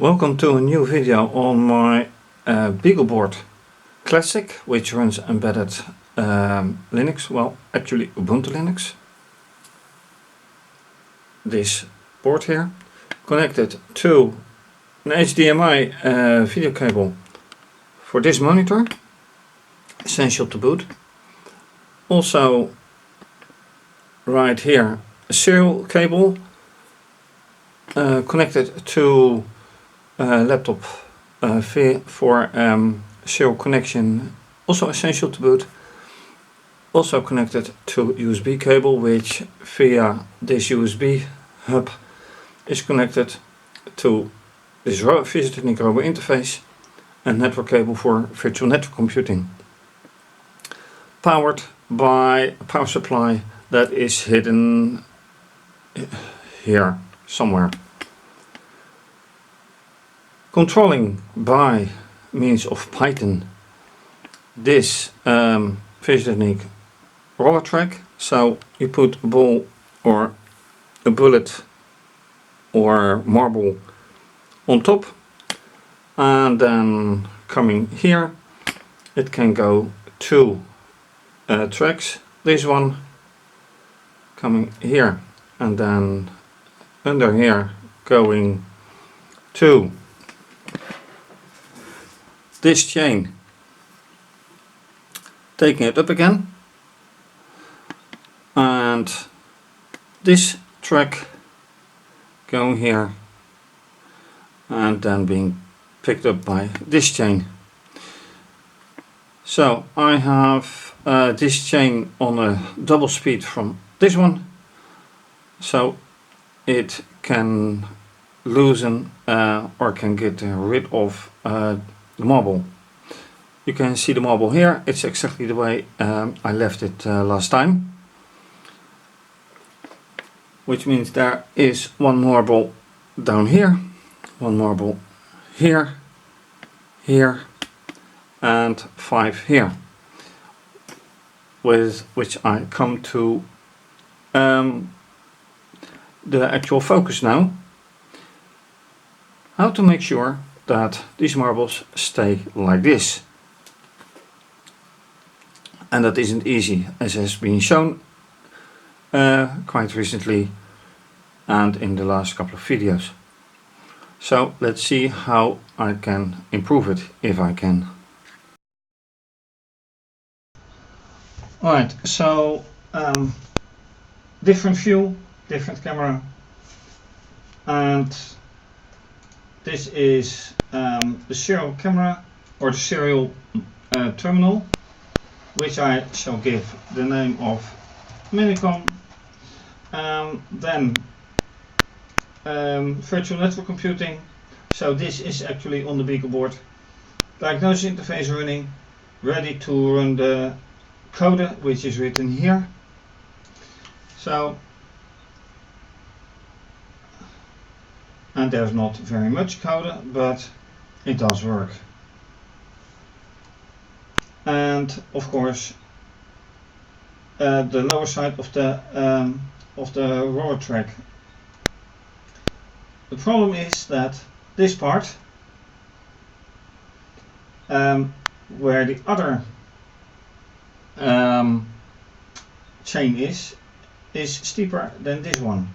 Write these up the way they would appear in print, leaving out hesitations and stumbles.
Welcome to a new video on my BeagleBoard Classic, which runs embedded Linux, well actually Ubuntu Linux. This board here, connected to an HDMI video cable for this monitor, essential to boot. Also right here a serial cable connected to laptop for serial connection, also essential to boot. Also connected to USB cable, which via this USB hub is connected to this fischertechnik Robo interface, and network cable for virtual network computing. Powered by a power supply that is hidden here somewhere. Controlling by means of Python this fischertechnik roller track. So you put a ball or a bullet or marble on top, and then coming here it can go two tracks. This one coming here, and then under here going to this chain, taking it up again, and this track going here and then being picked up by this chain. So I have this chain on a double speed from this one, so it can loosen or can get rid of the marble. You can see the marble here. It's exactly the way I left it last time, which means there is one marble down here, one marble here, here, and 5 here, with which I come to the actual focus now. How to make sure that these marbles stay like this. And that isn't easy, as has been shown quite recently and in the last couple of videos. So let's see how I can improve it, if I can. Alright, so different view, different camera, and this is the serial camera or the serial terminal, which I shall give the name of Minicom. Then virtual network computing. So this is actually on the BeagleBoard. Diagnosis interface running, ready to run the code, which is written here. So, and there's not very much code, but it does work. And of course the lower side of the roller track. The problem is that this part where the other chain is steeper than this one.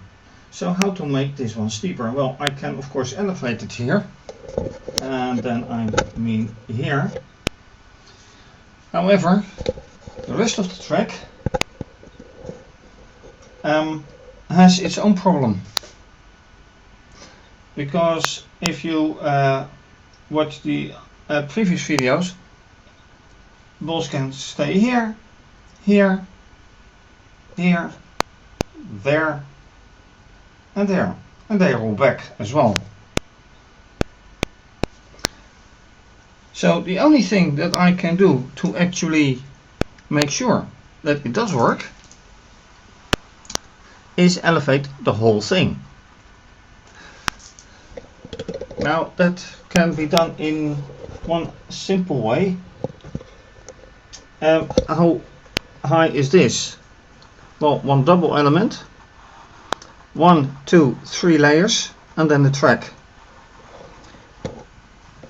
So how to make this one steeper? Well, I can of course elevate it here, and then I mean here. However, the rest of the track has its own problem, because if you watch the previous videos, balls can stay here, here, here, there, and there, and they roll back as well. So the only thing that I can do to actually make sure that it does work is elevate the whole thing. Now that can be done in one simple way. How high is this? Well, one double element, 1, 2, 3 layers, and then the track.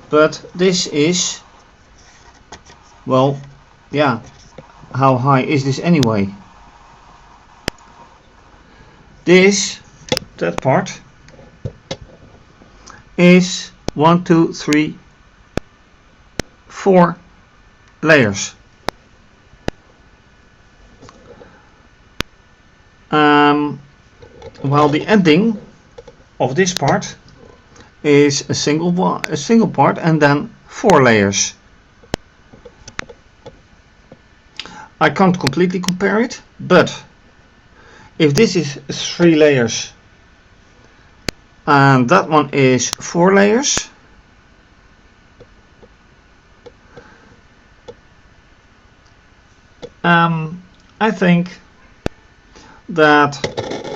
but this is, well, yeah, how high is this anyway? That part is 1, 2, 3, 4 layers. While the ending of this part is a single part and then 4 layers. I can't completely compare it, but if this is 3 layers and that one is 4 layers, I think that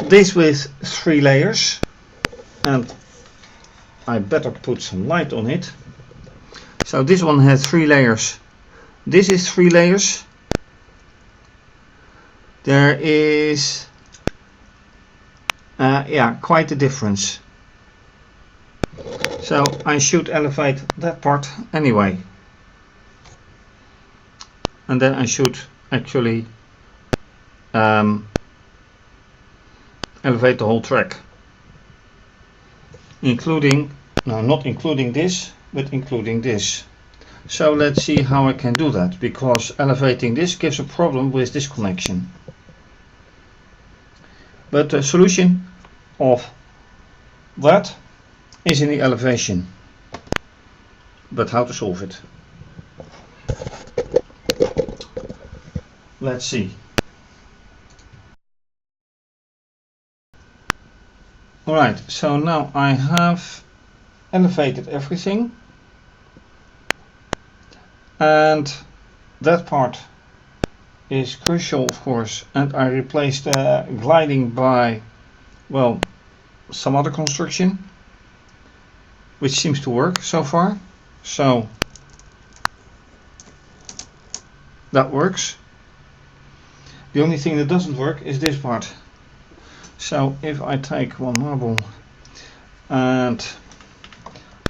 this with 3 layers, and I better put some light on it. So this one has 3 layers. This is 3 layers. There is yeah, quite a difference. So I should elevate that part anyway. And then I should actually elevate the whole track. Including, no, not including this, but including this. So let's see how I can do that, because elevating this gives a problem with this connection. But the solution of that is in the elevation. But how to solve it? Let's see. Alright, so now I have elevated everything, and that part is crucial, of course, and I replaced gliding by, well, some other construction, which seems to work so far. So that works. The only thing that doesn't work is this part. So if I take one marble and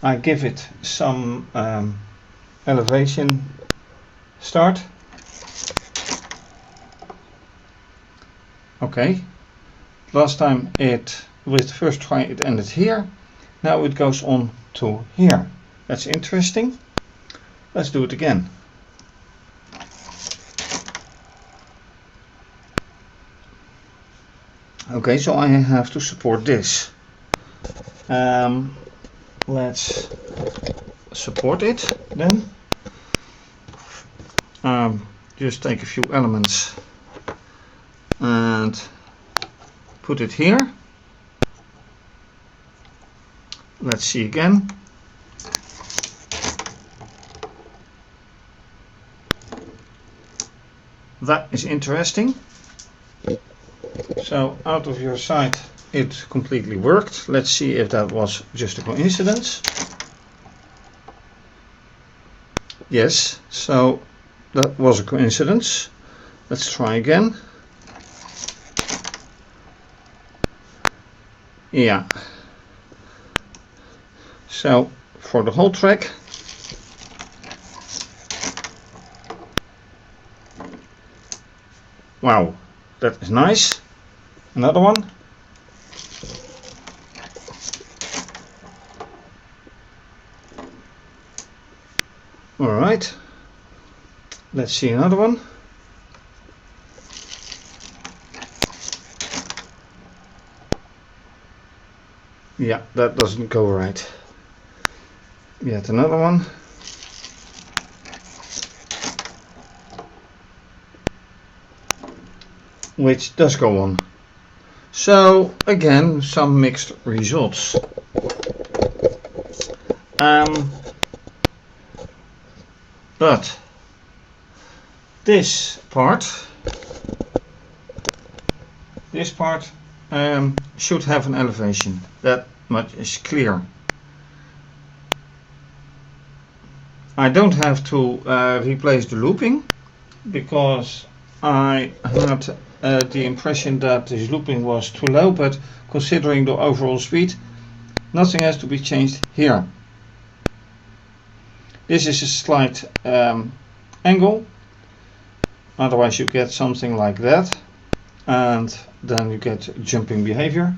I give it some elevation start. Okay, last time with the first try it ended here. Now it goes on to here. That's interesting. Let's do it again. Okay, so I have to support this. Let's support it then. Just take a few elements and put it here. Let's see again. That is interesting. So out of your sight it completely worked. Let's see if that was just a coincidence. Yes, so that was a coincidence. Let's try again. Yeah. So for the whole track, wow, that is nice. Another one. All right, let's see another one. Yeah, that doesn't go right. Yet another one. Which does go on. So again, some mixed results. But this part should have an elevation. That much is clear. I don't have to replace the looping, because I had the impression that this looping was too low, but considering the overall speed, nothing has to be changed here. This is a slight angle, otherwise you get something like that, and then you get jumping behavior.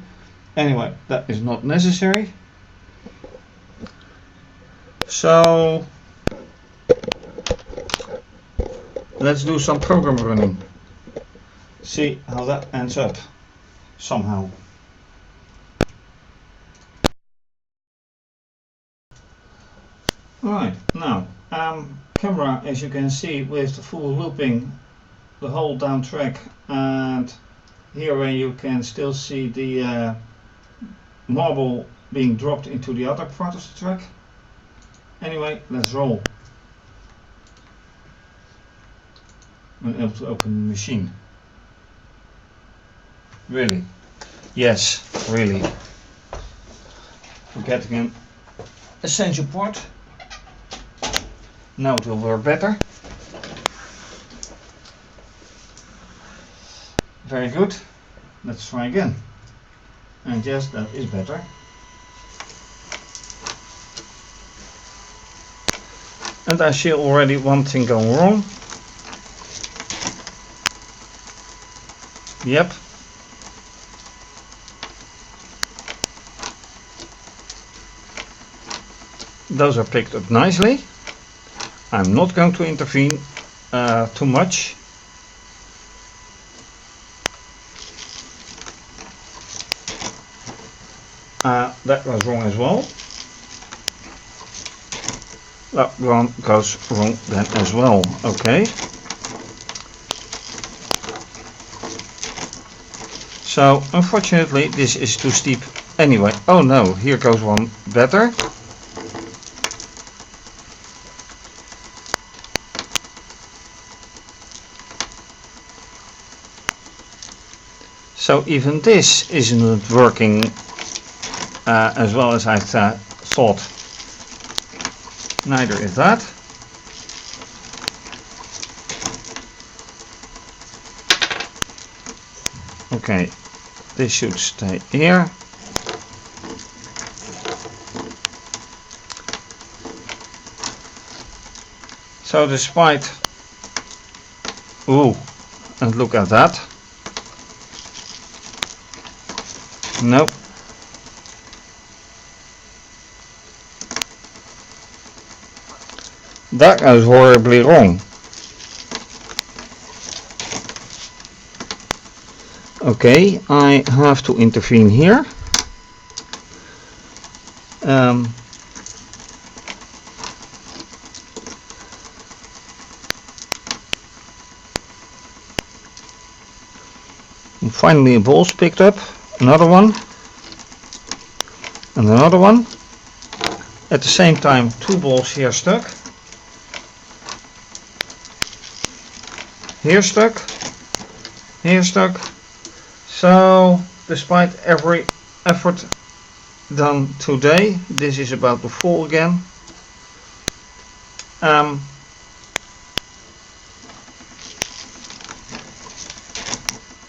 Anyway, that is not necessary. So let's do some program running. See how that ends up somehow. Right, now camera, as you can see, with full looping the whole down track, and here where you can still see the marble being dropped into the other part of the track. Anyway, let's roll. I'm able to open the machine. Really? Yes, really. We're getting an essential port. Now it will work better. Very good. Let's try again. And yes, that is better. And I see already one thing going wrong. Yep. Those are picked up nicely. I'm not going to intervene too much. That was wrong as well. That one goes wrong then as well. Okay. So unfortunately this is too steep anyway. Oh no, here goes one better. So even this isn't working as well as I thought. Neither is that. Okay, this should stay here. So despite, ooh, and look at that. Nope. That goes horribly wrong. Okay, I have to intervene here. And finally a ball's picked up. Another one. And another one. At the same time, two balls here stuck. Here stuck. Here stuck. So, despite every effort done today, this is about to fall again.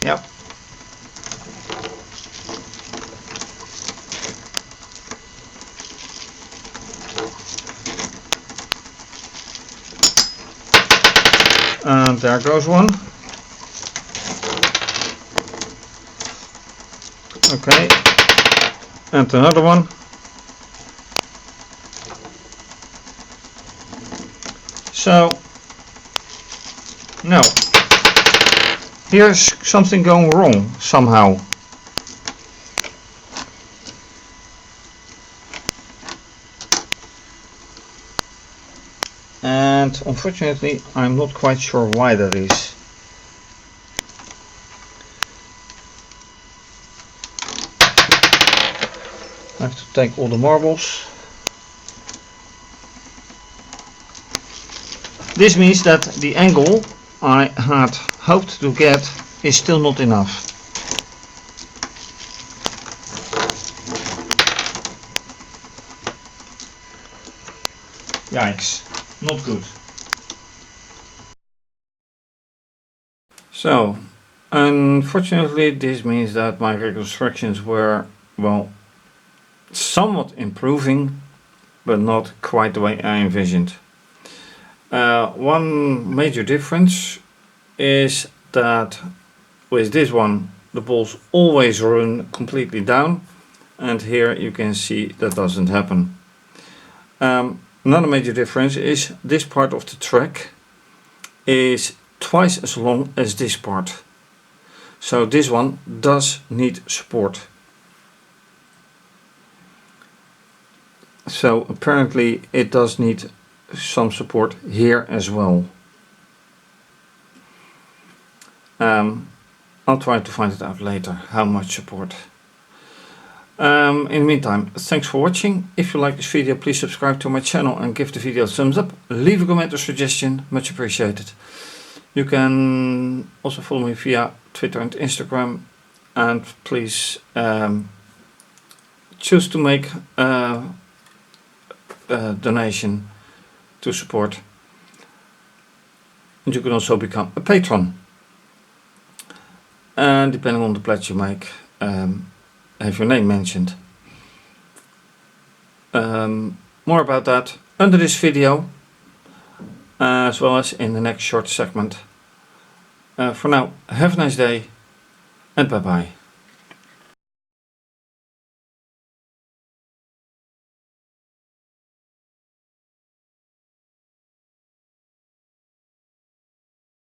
Yep. And there goes one. Okay, and another one. So, no, here's something going wrong somehow. And unfortunately, I'm not quite sure why that is. I have to take all the marbles. This means that the angle I had hoped to get is still not enough. Yikes, not good. So, unfortunately this means that my reconstructions were, well, somewhat improving, but not quite the way I envisioned. One major difference is that with this one the balls always run completely down, and here you can see that doesn't happen. Another major difference is this part of the track is twice as long as this part, so this one does need support. So apparently it does need some support here as well. I'll try to find it out later how much support. In the meantime, thanks for watching. If you like this video, please subscribe to my channel and give the video a thumbs up. Leave a comment or suggestion, much appreciated. You can also follow me via Twitter and Instagram, and please choose to make a donation to support, and you can also become a patron, and depending on the pledge you make, have your name mentioned. More about that under this video, as well as in the next short segment. For now, have a nice day and bye bye.